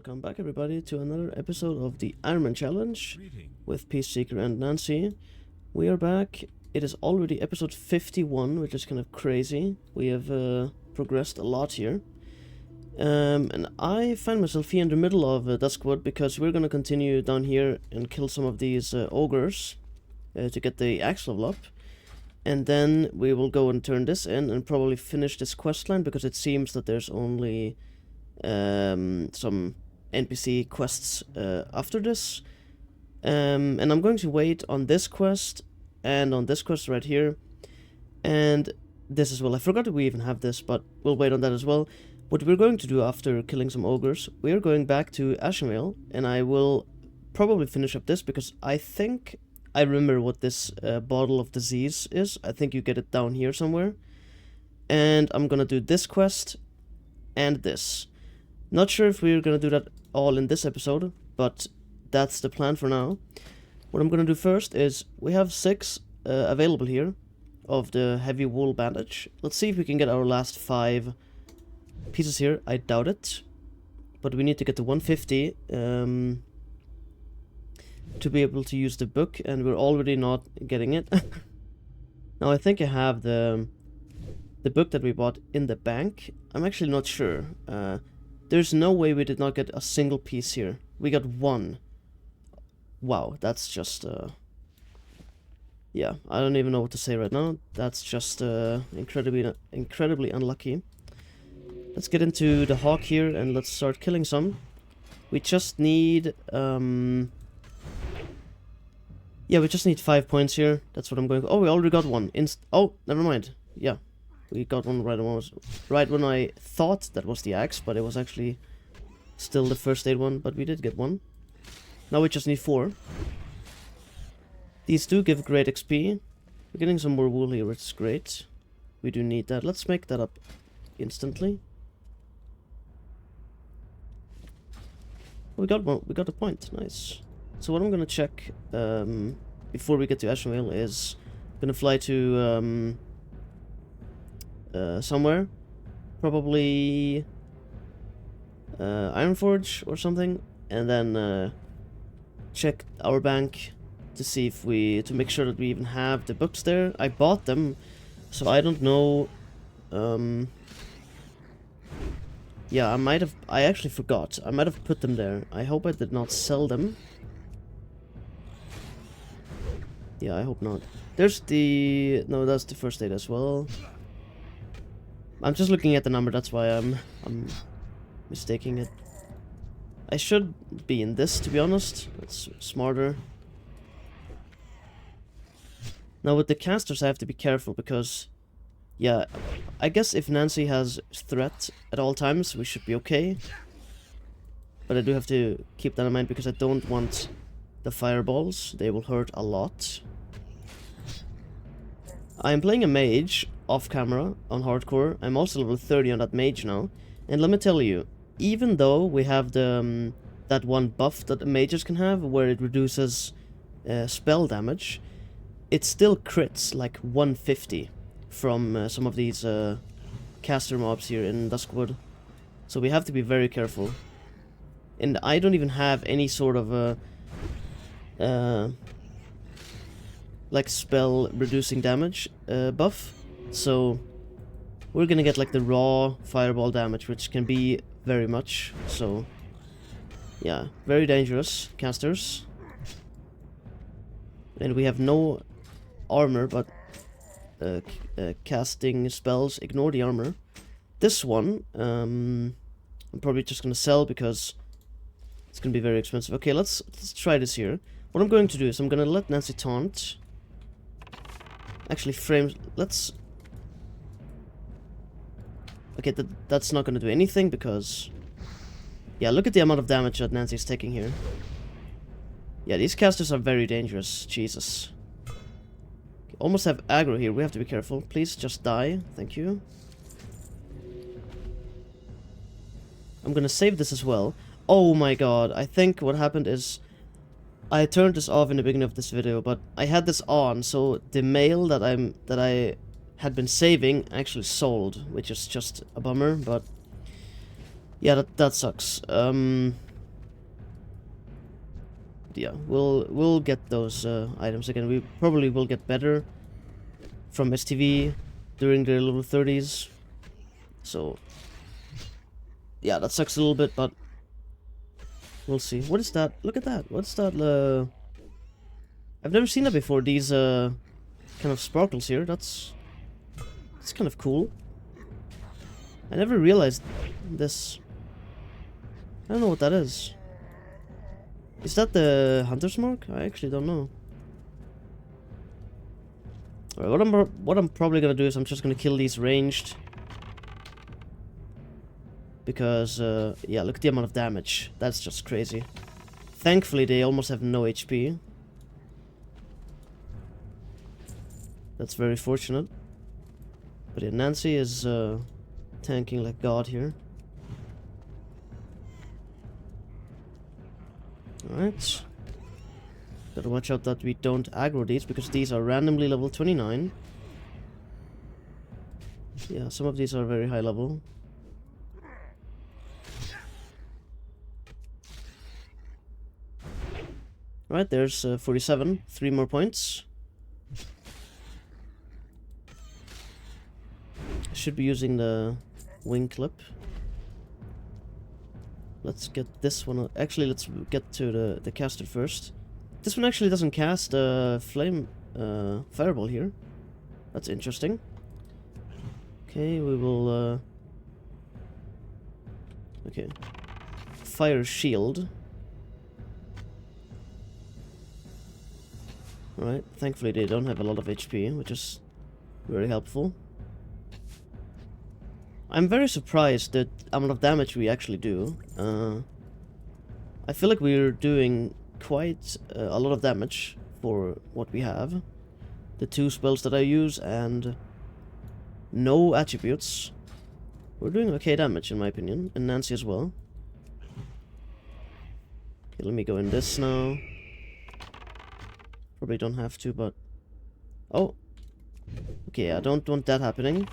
Welcome back everybody to another episode of the Ironman challenge with Peaceseeker and Nancy. We are back. It is already episode 51, which is kind of crazy. We have progressed a lot here. And I find myself here in the middle of Duskwood because we're gonna continue down here and kill some of these ogres to get the axe level up. And then we will go and turn this in and probably finish this questline because it seems that there's only some NPC quests after this. And I'm going to wait on this quest and on this quest right here. And this as well. I forgot that we even have this, but we'll wait on that as well. What we're going to do after killing some ogres, we're going back to Ysondre, and I will probably finish up this because I think I remember what this bottle of disease is. I think you get it down here somewhere. And I'm gonna do this quest and this. Not sure if we're gonna do that all in this episode, but that's the plan for now. What I'm gonna do first is, we have 6 available here of the heavy wool bandage. Let's see if we can get our last 5 pieces here. I doubt it, but we need to get to 150 to be able to use the book, and we're already not getting it. Now I think I have the book that we bought in the bank. I'm actually not sure. There's no way we did not get a single piece here. We got 1. Wow, that's just yeah, I don't even know what to say right now. That's just incredibly unlucky. Let's get into the hawk here and let's start killing some. We just need yeah, we just need 5 points here. That's what I'm going. Oh, we already got one. Oh, never mind. Yeah, we got one right when I thought that was the axe, but it was actually still the first aid one. But we did get one. Now we just need 4. These do give great XP. We're getting some more wool here, which is great. We do need that. Let's make that up instantly. We got one. We got a point. Nice. So what I'm gonna check before we get to Ysondre is I'm gonna fly to somewhere, probably Ironforge or something, and then check our bank to see if to make sure that we even have the books there. I bought them, so I don't know. Yeah, I actually forgot. I might have put them there. I hope I did not sell them. Yeah, I hope not. There's no, that's the first aid as well. I'm just looking at the number, that's why I'm mistaking it. I should be in this, to be honest. That's smarter. Now with the casters I have to be careful because, yeah, I guess if Nancy has threat at all times we should be okay. But I do have to keep that in mind because I don't want the fireballs. They will hurt a lot. I'm playing a mage off camera on hardcore. I'm also level 30 on that mage now. And let me tell you, even though we have the that one buff that the mages can have where it reduces spell damage, it still crits like 150 from some of these caster mobs here in Duskwood. So we have to be very careful. And I don't even have any sort of like spell reducing damage buff, so we're gonna get like the raw fireball damage, which can be very much. So yeah, very dangerous casters. And we have no armor, but casting spells ignore the armor. This one I'm probably just gonna sell because it's gonna be very expensive. Okay, let's try this here. What I'm going to do is I'm gonna let Nancy taunt. Actually, let's... Okay, that's not gonna do anything because... Yeah, look at the amount of damage that Nancy's taking here. Yeah, these casters are very dangerous. Jesus. Almost have aggro here. We have to be careful. Please, just die. Thank you. I'm gonna save this as well. Oh my god, I think what happened is... I turned this off in the beginning of this video, but I had this on, so the mail that I had been saving actually sold, which is just a bummer, but yeah, that sucks. Yeah, we'll get those items again. We probably will get better from STV during the level 30s. So yeah, that sucks a little bit, but we'll see. What is that? Look at that. What's that? I've never seen that before. These kind of sparkles here. That's kind of cool. I never realized this. I don't know what that is. Is that the hunter's mark? I actually don't know. Alright, what I'm probably gonna do is I'm just gonna kill these ranged. Because, yeah, look at the amount of damage. That's just crazy. Thankfully, they almost have no HP. That's very fortunate. But yeah, Nancy is tanking like God here. Alright. Gotta watch out that we don't aggro these, because these are randomly level 29. Yeah, some of these are very high level. Alright, there's 47. 3 more points. I should be using the wing clip. Let's get this one. Actually, let's get to the caster first. This one actually doesn't cast flame fireball here. That's interesting. Okay, we will. Okay, fire shield. Alright, thankfully they don't have a lot of HP, which is very helpful. I'm very surprised that amount of damage we actually do. I feel like we're doing quite a lot of damage for what we have. The 2 spells that I use and no attributes. We're doing okay damage in my opinion, and Nancy as well. Okay, let me go in this now. Probably don't have to, but... Oh! Okay, I don't want that happening.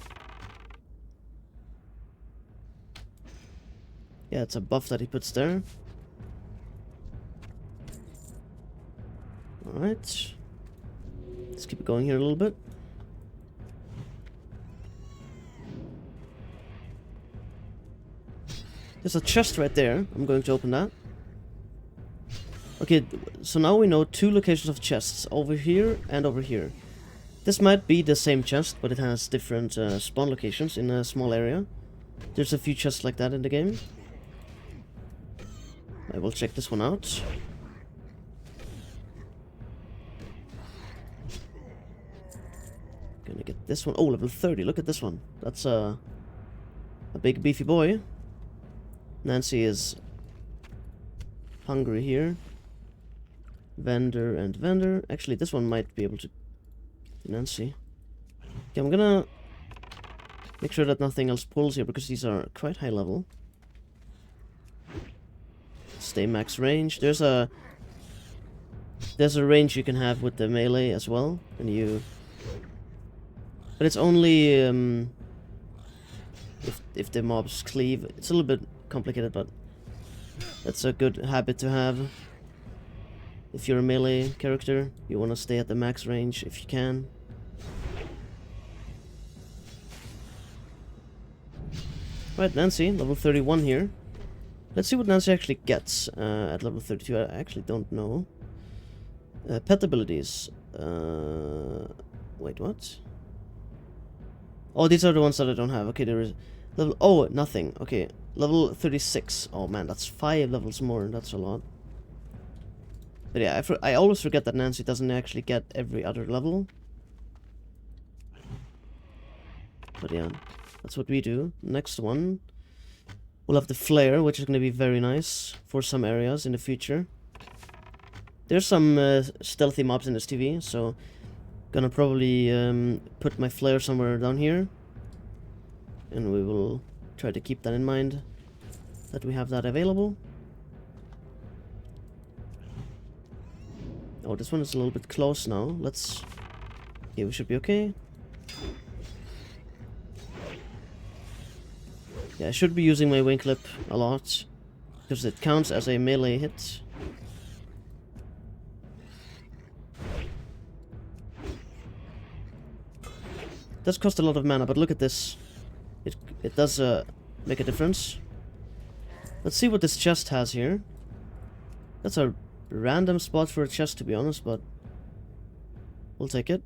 Yeah, it's a buff that he puts there. Alright. Let's keep going here a little bit. There's a chest right there. I'm going to open that. Okay, so now we know 2 locations of chests. Over here and over here. This might be the same chest, but it has different spawn locations in a small area. There's a few chests like that in the game. I will check this one out. Gonna get this one. Oh, level 30. Look at this one. That's a big beefy boy. Nancy is hungry here. Vendor and vendor. Actually, this one might be able to... Nancy. Okay, I'm gonna make sure that nothing else pulls here, because these are quite high level. Stay max range. There's a range you can have with the melee as well, and you... But it's only if the mobs cleave. It's a little bit complicated, but that's a good habit to have. If you're a melee character, you want to stay at the max range if you can. Right, Nancy, level 31 here. Let's see what Nancy actually gets at level 32. I actually don't know. Pet abilities. Wait, what? Oh, these are the ones that I don't have. Okay, there is... Level... Oh, nothing. Okay, level 36. Oh man, that's 5 levels more. That's a lot. But yeah, I always forget that Nancy doesn't actually get every other level. But yeah, that's what we do. Next one. We'll have the flare, which is going to be very nice for some areas in the future. There's some stealthy mobs in this TV, so gonna probably put my flare somewhere down here. And we will try to keep that in mind, that we have that available. Oh, this one is a little bit close now. Let's... Yeah, we should be okay. Yeah, I should be using my wing clip a lot, because it counts as a melee hit. does cost a lot of mana, but look at this. It does make a difference. Let's see what this chest has here. That's a random spot for a chest, to be honest, but we'll take it.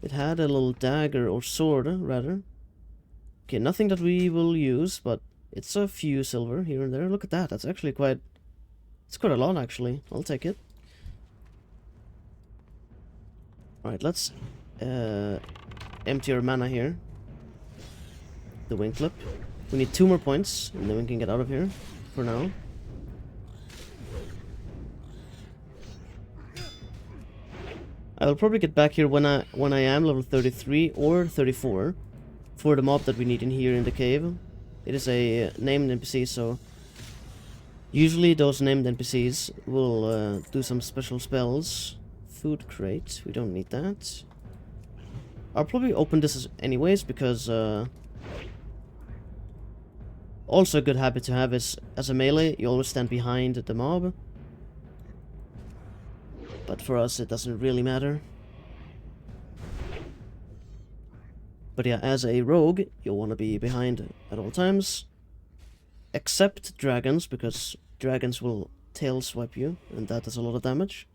It had a little dagger or sword, rather. Okay, nothing that we will use, but it's a few silver here and there. Look at that. That's actually quite... It's quite a lot, actually. I'll take it. Alright, let's empty our mana here. The wing clip. We need 2 more points, and then we can get out of here for now. I will probably get back here when I am level 33 or 34 for the mob that we need in here in the cave. It is a named NPC, so usually those named NPCs will do some special spells. Food crate, we don't need that. I'll probably open this anyways because also a good habit to have is as a melee you always stand behind the mob. But for us, it doesn't really matter. But yeah, as a rogue, you'll want to be behind at all times. Except dragons, because dragons will tail swipe you, and that does a lot of damage.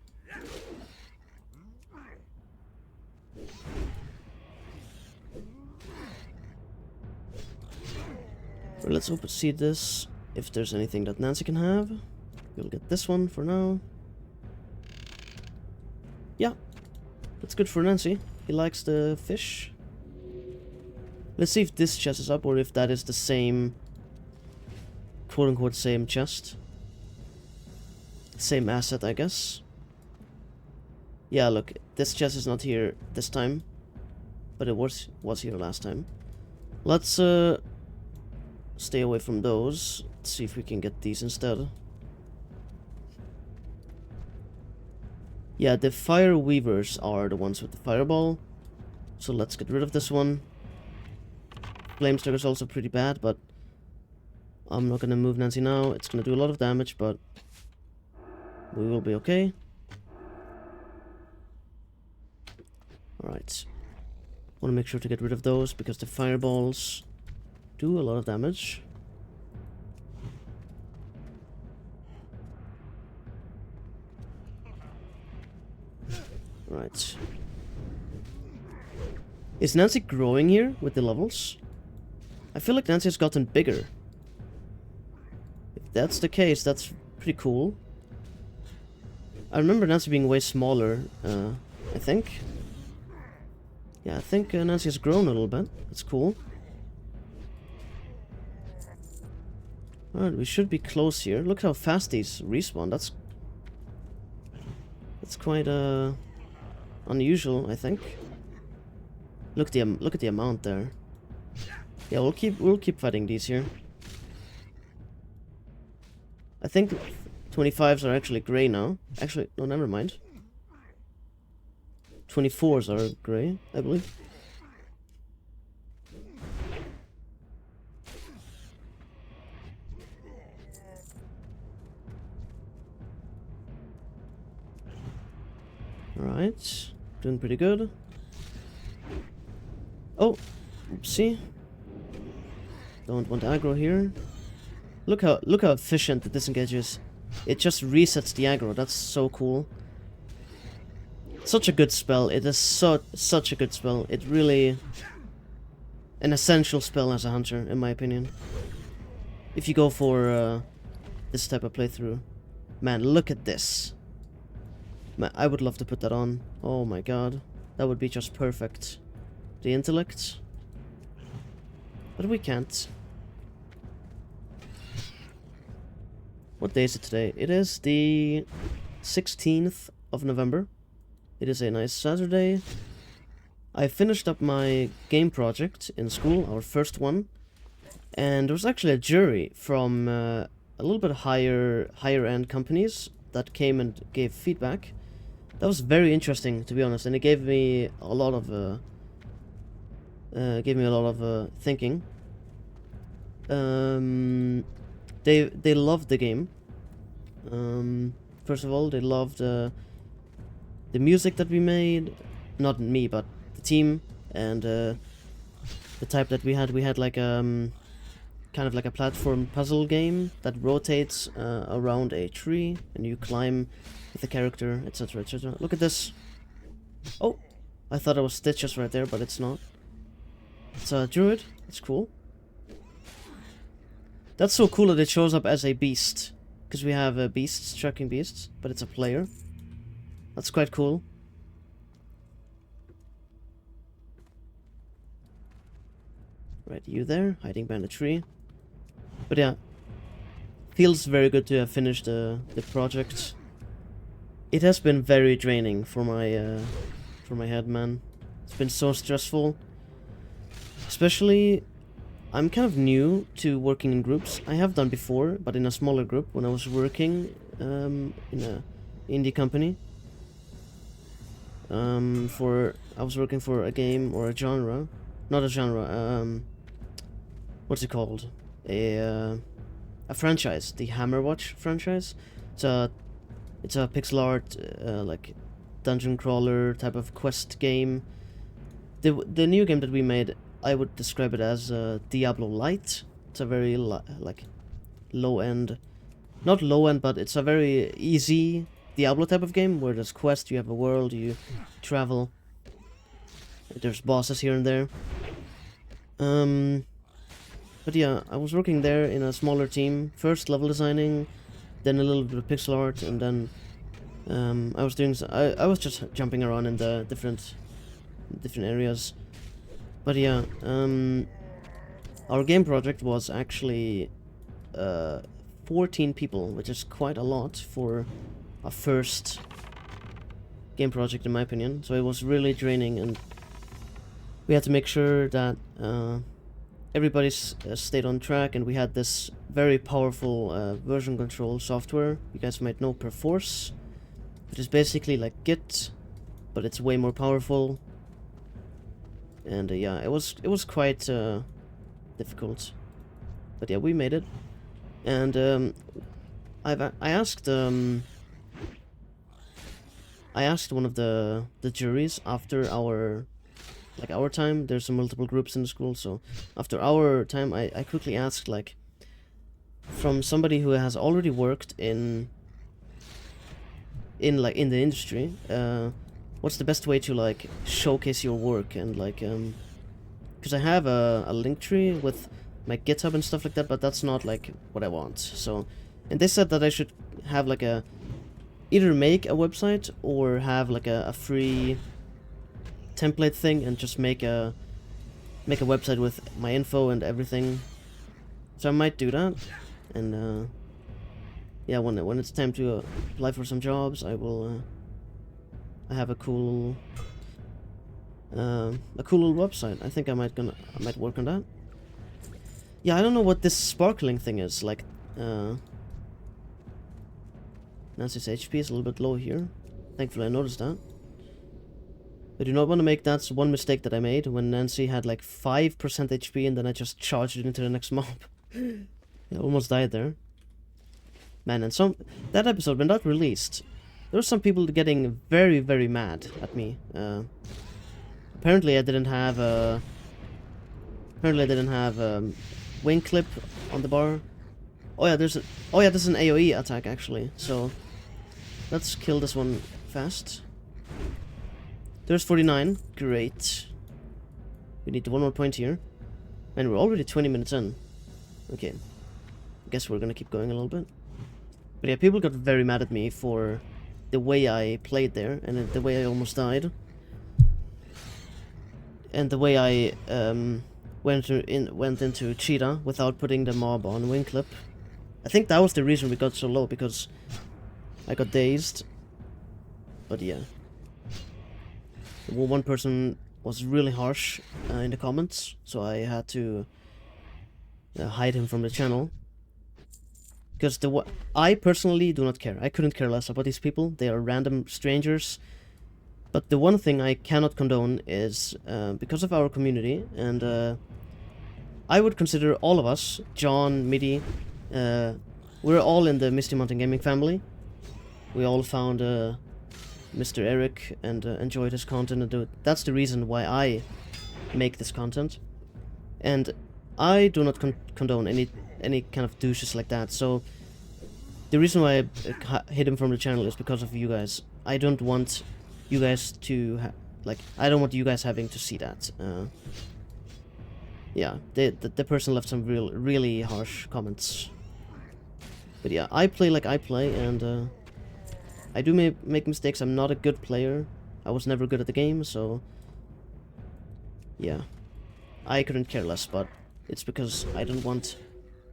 Well, let's see this, if there's anything that Nancy can have. We'll get this one for now. Yeah, that's good for Nancy. He likes the fish. Let's see if this chest is up or if that is the same, quote-unquote, same chest. Same asset, I guess. Yeah, look, this chest is not here this time, but it was here last time. Let's stay away from those. Let's see if we can get these instead. Yeah, the fire weavers are the ones with the fireball. So let's get rid of this one. Flamestalker is also pretty bad, but I'm not gonna move Nancy now. It's gonna do a lot of damage, but we will be okay. Alright. Wanna make sure to get rid of those because the fireballs do a lot of damage. Right. Is Nancy growing here with the levels? I feel like Nancy has gotten bigger. If that's the case, that's pretty cool. I remember Nancy being way smaller, I think. Yeah, I think Nancy has grown a little bit. That's cool. Alright, we should be close here. Look how fast these respawn. That's quite unusual, I think. Look at the amount there. Yeah, we'll keep fighting these here. I think 25s are actually grey now. Actually, no, never mind. 24s are grey, I believe. Alright, doing pretty good. Oh, oopsie. Don't want aggro here. Look how efficient the disengage is. It just resets the aggro. That's so cool. Such a good spell. It is such a good spell. It really an essential spell as a hunter, in my opinion. If you go for this type of playthrough, man, look at this. Man, I would love to put that on. Oh my god, that would be just perfect. The intellect, but we can't. What day is it today? It is the 16th of November. It is a nice Saturday. I finished up my game project in school, our first one, and there was actually a jury from a little bit higher end companies that came and gave feedback. That was very interesting, to be honest, and it gave me a lot of thinking. They loved the game. First of all, they loved the music that we made. Not me, but the team. and the type that we had like kind of like a platform puzzle game that rotates around a tree, and you climb with the character, etc., etc. Look at this. Oh, I thought it was Stitches right there, but it's not. It's a druid. It's cool. That's so cool that it shows up as a beast, because we have beasts, tracking beasts, but it's a player. That's quite cool. Right, you there, hiding behind a tree. But yeah, feels very good to have finished the project. It has been very draining for my head, man. It's been so stressful. Especially, I'm kind of new to working in groups. I have done before, but in a smaller group when I was working in a indie company. I was working for a game or a genre, not a genre. What's it called? A franchise, the Hammerwatch franchise. It's a pixel art like dungeon crawler type of quest game. The new game that we made, I would describe it as Diablo Light. It's a very like low end, not low end, but it's a very easy Diablo type of game where there's quest, you have a world, you travel. There's bosses here and there. But yeah, I was working there in a smaller team. First level designing, then a little bit of pixel art, and then I was doing. I was just jumping around in the different areas. But yeah, our game project was actually 14 people, which is quite a lot for a first game project, in my opinion. So it was really draining, and we had to make sure that everybody stayed on track, and we had this very powerful version control software. You guys might know Perforce, which is basically like Git, but it's way more powerful. And yeah, it was quite difficult, but yeah, we made it. And I asked one of the juries after our time. There's some multiple groups in the school, so after our time, I quickly asked, like, from somebody who has already worked in the industry, what's the best way to like showcase your work, and like because I have a link tree with my GitHub and stuff like that, but that's not like what I want. So, and they said that I should have like either make a website or have like a free template thing and just make a website with my info and everything. So I might do that, and yeah, when it's time to apply for some jobs, I will I have a cool little website. I think I might work on that. Yeah, I don't know what this sparkling thing is like. Nancy's HP is a little bit low here. Thankfully I noticed that. I do not want to make that one mistake that I made when Nancy had like 5% HP and then I just charged it into the next mob. I almost died there. Man, and that episode, when that released, there were some people getting very, very mad at me. Apparently I didn't have wing clip on the bar. Oh yeah, there's an AoE attack actually. So let's kill this one fast. There's 49. Great. We need one more point here. And we're already 20 minutes in. Okay. I guess we're gonna keep going a little bit. But yeah, people got very mad at me for the way I played there, and the way I almost died. And the way I went into Cheetah without putting the mob on wing clip. I think that was the reason we got so low, because I got dazed. But yeah. One person was really harsh in the comments, so I had to hide him from the channel. Because I personally do not care. I couldn't care less about these people. They are random strangers. But the one thing I cannot condone is, because of our community, and I would consider all of us, John, Midi, we're all in the Misty Mountain Gaming family. We all found Mr. Eric and enjoyed his content, and that's the reason why I make this content. And I do not condone any kind of douches like that, so the reason why I hid him from the channel is because of you guys. I don't want you guys to I don't want you guys having to see that. Yeah, the person left some really harsh comments. But yeah, I play like I play, and I do make mistakes. I'm not a good player. I was never good at the game, so yeah, I couldn't care less, but it's because I don't want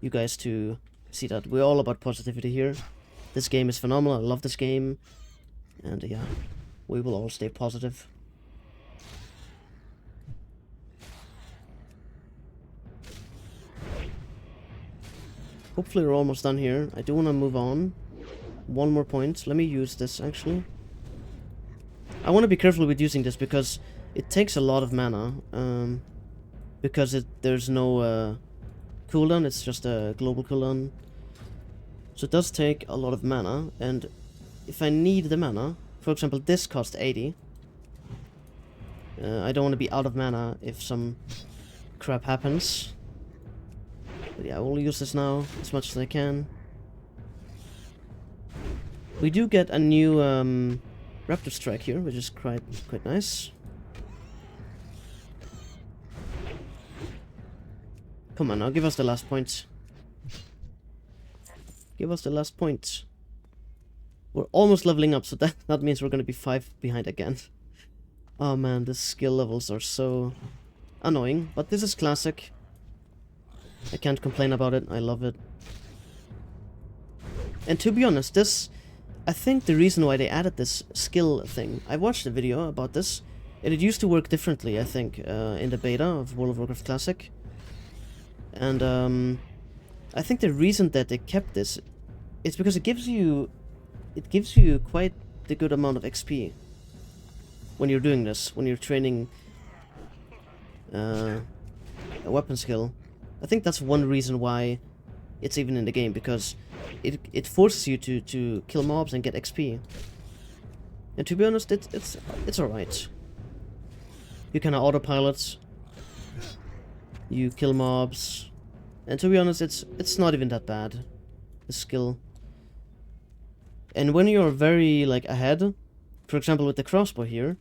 you guys to see that. We're all about positivity here. This game is phenomenal. I love this game, and yeah, we will all stay positive. Hopefully we're almost done here. I do want to move on. One more point. Let me use this, actually. I want to be careful with using this because it takes a lot of mana. Because there's no cooldown, it's just a global cooldown. So it does take a lot of mana, and if I need the mana, for example, this cost 80. I don't want to be out of mana if some crap happens. But yeah, I will use this now as much as I can. We do get a new Raptor Strike here, which is quite nice. Come on now, give us the last point. Give us the last point. We're almost leveling up, so that means we're gonna be 5 behind again. Oh man, the skill levels are so annoying, but this is classic. I can't complain about it, I love it. And to be honest, I think the reason why they added this skill thing, I watched a video about this, and it used to work differently, I think, in the beta of World of Warcraft Classic. And I think the reason that they kept this is because it gives you quite the good amount of XP when you're doing this, when you're training a weapon skill. I think that's one reason why it's even in the game, because it forces you to kill mobs and get XP. And to be honest, it's alright. You kinda autopilot, you kill mobs, and to be honest, it's not even that bad, the skill. And when you're very ahead, for example with the crossbow here,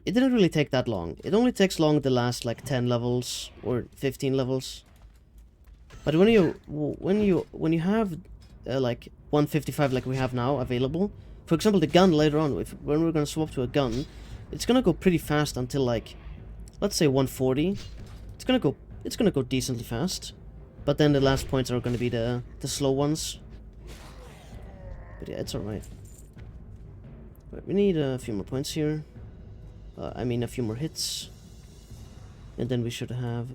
it didn't really take that long. It only takes long the last 10 levels or 15 levels. But when you have 155 like we have now available, for example the gun later on, when we're gonna swap to a gun, it's gonna go pretty fast until let's say 140. It's gonna go decently fast, but then the last points are gonna be the slow ones. But yeah, it's alright. But we need a few more points here. I mean a few more hits, and then we should have.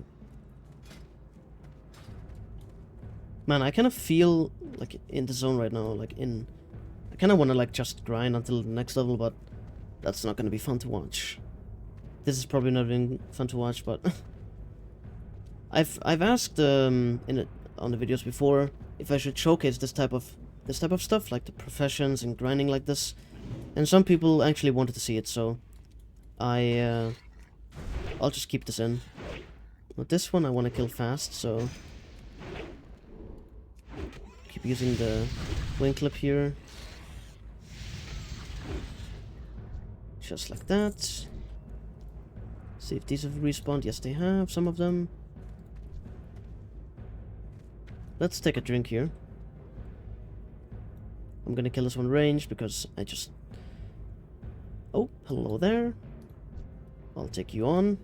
Man, I kind of feel in the zone right now. I kind of want to just grind until the next level, but that's not going to be fun to watch. This is probably not even fun to watch, but I've asked on the videos before if I should showcase this type of stuff, like the professions and grinding like this, and some people actually wanted to see it, so I'll just keep this in. But this one I want to kill fast, so keep using the wing clip here. Just like that. See if these have respawned. Yes, they have, some of them. Let's take a drink here. I'm gonna kill this one range because I just... Oh, hello there. I'll take you on.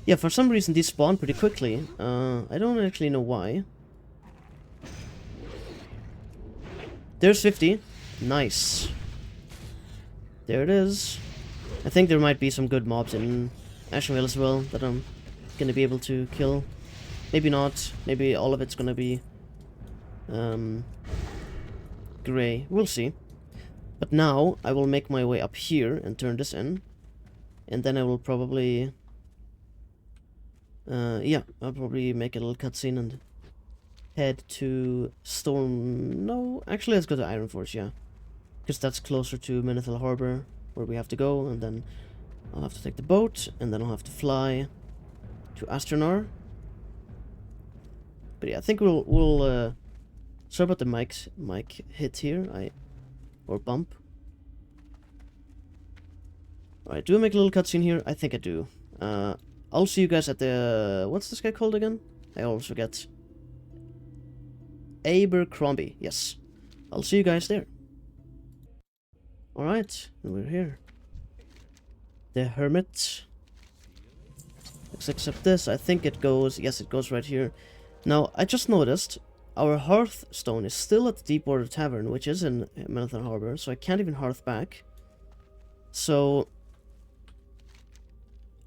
Yeah, for some reason these spawn pretty quickly. I don't actually know why. There's 50. Nice. There it is. I think there might be some good mobs in Ashenvale as well that I'm gonna be able to kill. Maybe not. Maybe all of it's gonna be gray. We'll see. But now I will make my way up here and turn this in. And then I will probably... yeah, I'll probably make a little cutscene and head to Storm... No, actually let's go to Ironforge, yeah. Because that's closer to Menethil Harbor, where we have to go, and then I'll have to take the boat, and then I'll have to fly to Ysondre. But yeah, I think we'll sorry about the mic hit here, or bump. Alright, do I make a little cutscene here? I think I do. I'll see you guys at the... what's this guy called again? I always forget. Abercrombie, yes. I'll see you guys there. Alright, we're here. The Hermit. Let's accept this. I think it goes... yes, it goes right here. Now, I just noticed our Hearthstone is still at the Deepwater Tavern, which is in Marathon Harbor, so I can't even hearth back. So...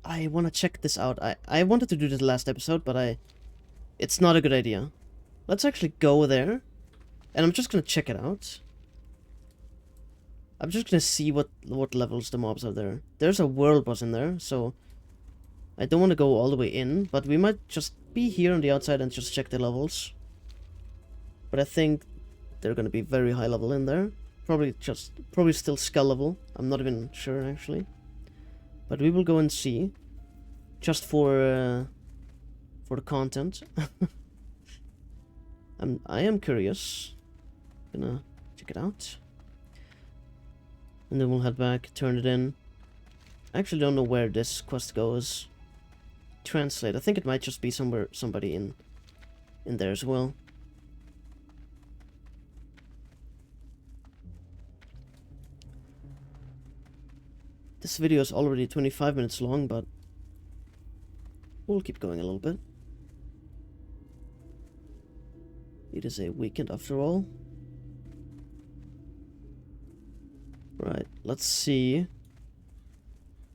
I want to check this out. I wanted to do this last episode, but it's not a good idea. Let's actually go there, and I'm just gonna check it out. I'm just gonna see what levels the mobs are there. There's a world boss in there, so I don't want to go all the way in, but we might just be here on the outside and just check the levels. But I think they're gonna be very high level in there. Probably still skull level. I'm not even sure actually. But we will go and see, just for the content. I am curious. Gonna check it out, and then we'll head back, turn it in. I actually don't know where this quest goes. Translate. I think it might just be somebody in there as well. This video is already 25 minutes long, but we'll keep going a little bit. It is a weekend after all. Right, let's see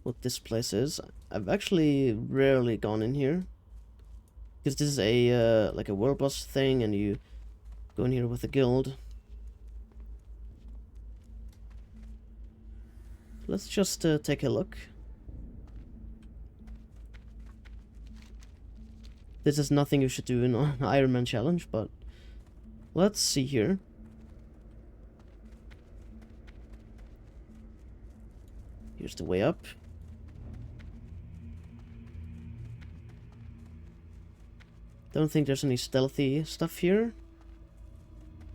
what this place is. I've actually rarely gone in here, because this is a like a world boss thing, and you go in here with a guild. Let's just take a look. This is nothing you should do in an Ironman challenge, but let's see here. Here's the way up. Don't think there's any stealthy stuff here.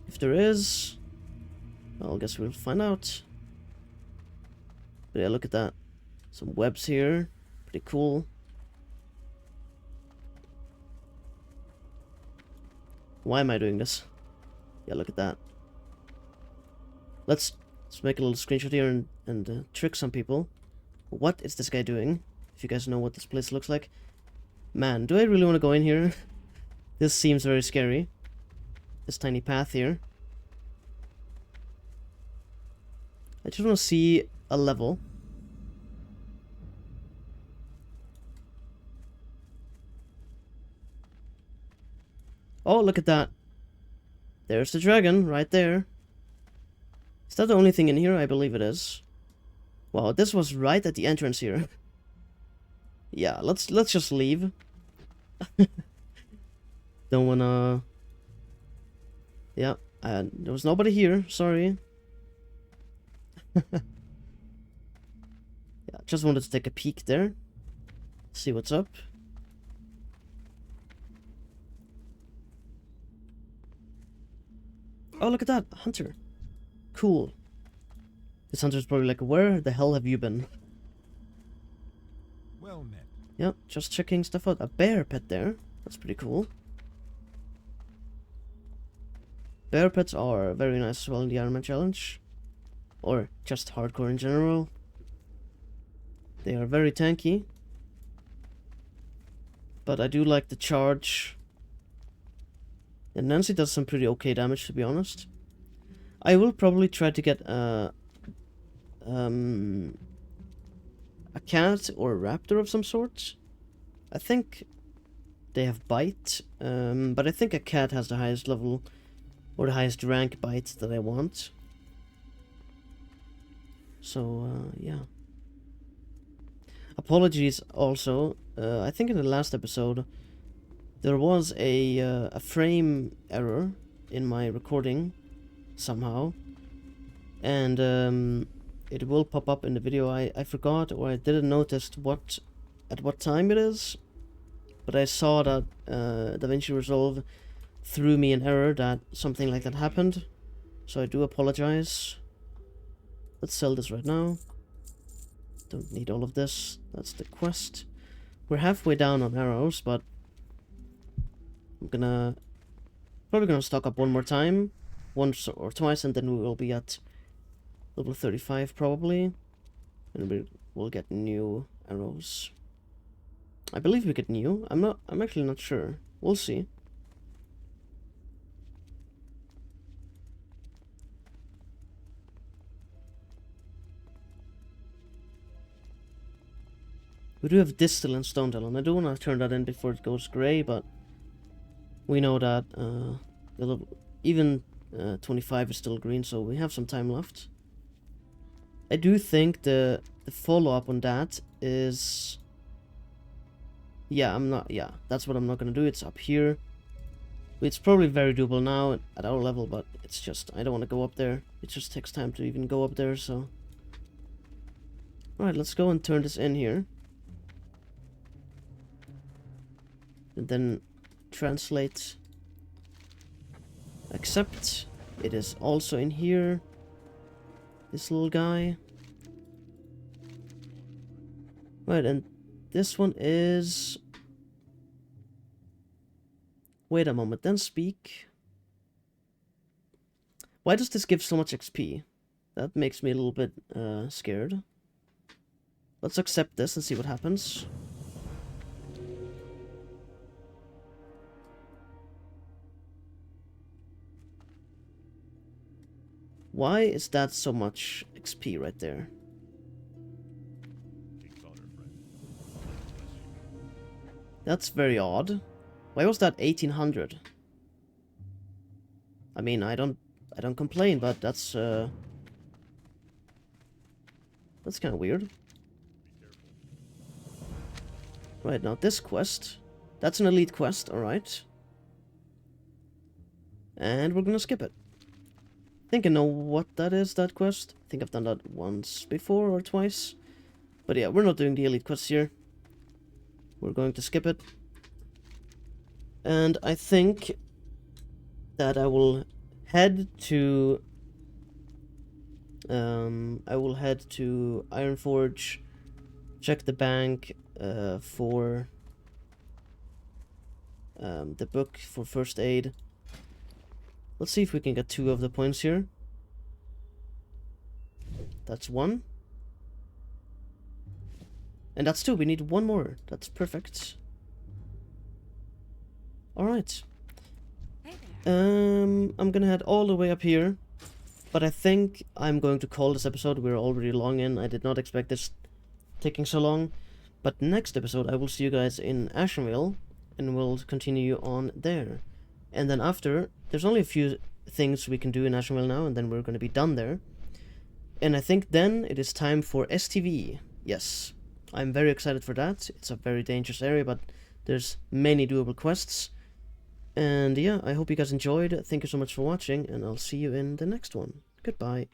If there is, well, I guess we'll find out. But yeah, look at that. Some webs here. Pretty cool. Why am I doing this? Yeah, look at that. Let's make a little screenshot here and trick some people. What is this guy doing? If you guys know what this place looks like. Man, do I really want to go in here? This seems very scary. This tiny path here. I just want to see a level. Oh, look at that. There's the dragon right there. Is that the only thing in here? I believe it is. Wow, this was right at the entrance here. Yeah, let's just leave. Don't wanna... Yeah, there was nobody here, sorry. Yeah, just wanted to take a peek there. See what's up. Oh, look at that, hunter. Cool. This hunter's probably like, where the hell have you been? Well met. Yeah, just checking stuff out. A bear pet there. That's pretty cool. Bear pets are very nice as well in the Ironman challenge. Or just hardcore in general. They are very tanky. But I do like the charge. And Nancy does some pretty okay damage, to be honest. I will probably try to get a cat or a raptor of some sort. I think they have bite, but I think a cat has the highest level or the highest rank bite that I want. So yeah. Apologies also. I think in the last episode there was a frame error in my recording somehow, and it will pop up in the video. I forgot, or I didn't notice at what time it is, but I saw that DaVinci Resolve threw me an error that something like that happened, so I do apologize. Let's sell this right now. Don't need all of this. That's the quest. We're halfway down on arrows, but I'm probably gonna stock up one more time, once or twice, and then we will be at level 35 probably, and we'll get new arrows. I believe we get new. I'm actually not sure. We'll see. We do have Distal and Stone Talon. I do want to turn that in before it goes grey, but we know that even 25 is still green, so we have some time left. I do think the follow-up on that is... Yeah, that's what I'm not gonna do. It's up here. It's probably very doable now at our level, but it's just, I don't want to go up there. It just takes time to even go up there, so... Alright, let's go and turn this in here. And then translate, accept. It is also in here, this little guy. Right, and this one is... Wait a moment, then speak. Why does this give so much XP? That makes me a little bit scared. Let's accept this and see what happens. Why is that so much XP right there? That's very odd. Why was that 1800? I mean, I don't complain, but that's kind of weird. Right, now this quest, that's an elite quest, alright. And we're gonna skip it. I think I know what that is, that quest. I think I've done that once before or twice. But yeah, we're not doing the elite quests here. We're going to skip it. And I think that I will head to Ironforge, check the bank for the book for first aid. Let's see if we can get 2 of the points here. That's 1. And that's 2. We need 1 more. That's perfect. Alright. I'm gonna head all the way up here. But I think I'm going to call this episode. We're already long in. I did not expect this taking so long. But next episode I will see you guys in Ashenvale. And we'll continue on there. And then after, there's only a few things we can do in Ashenvale now, and then we're going to be done there. And I think then it is time for STV. Yes, I'm very excited for that. It's a very dangerous area, but there's many doable quests. And yeah, I hope you guys enjoyed. Thank you so much for watching, and I'll see you in the next one. Goodbye.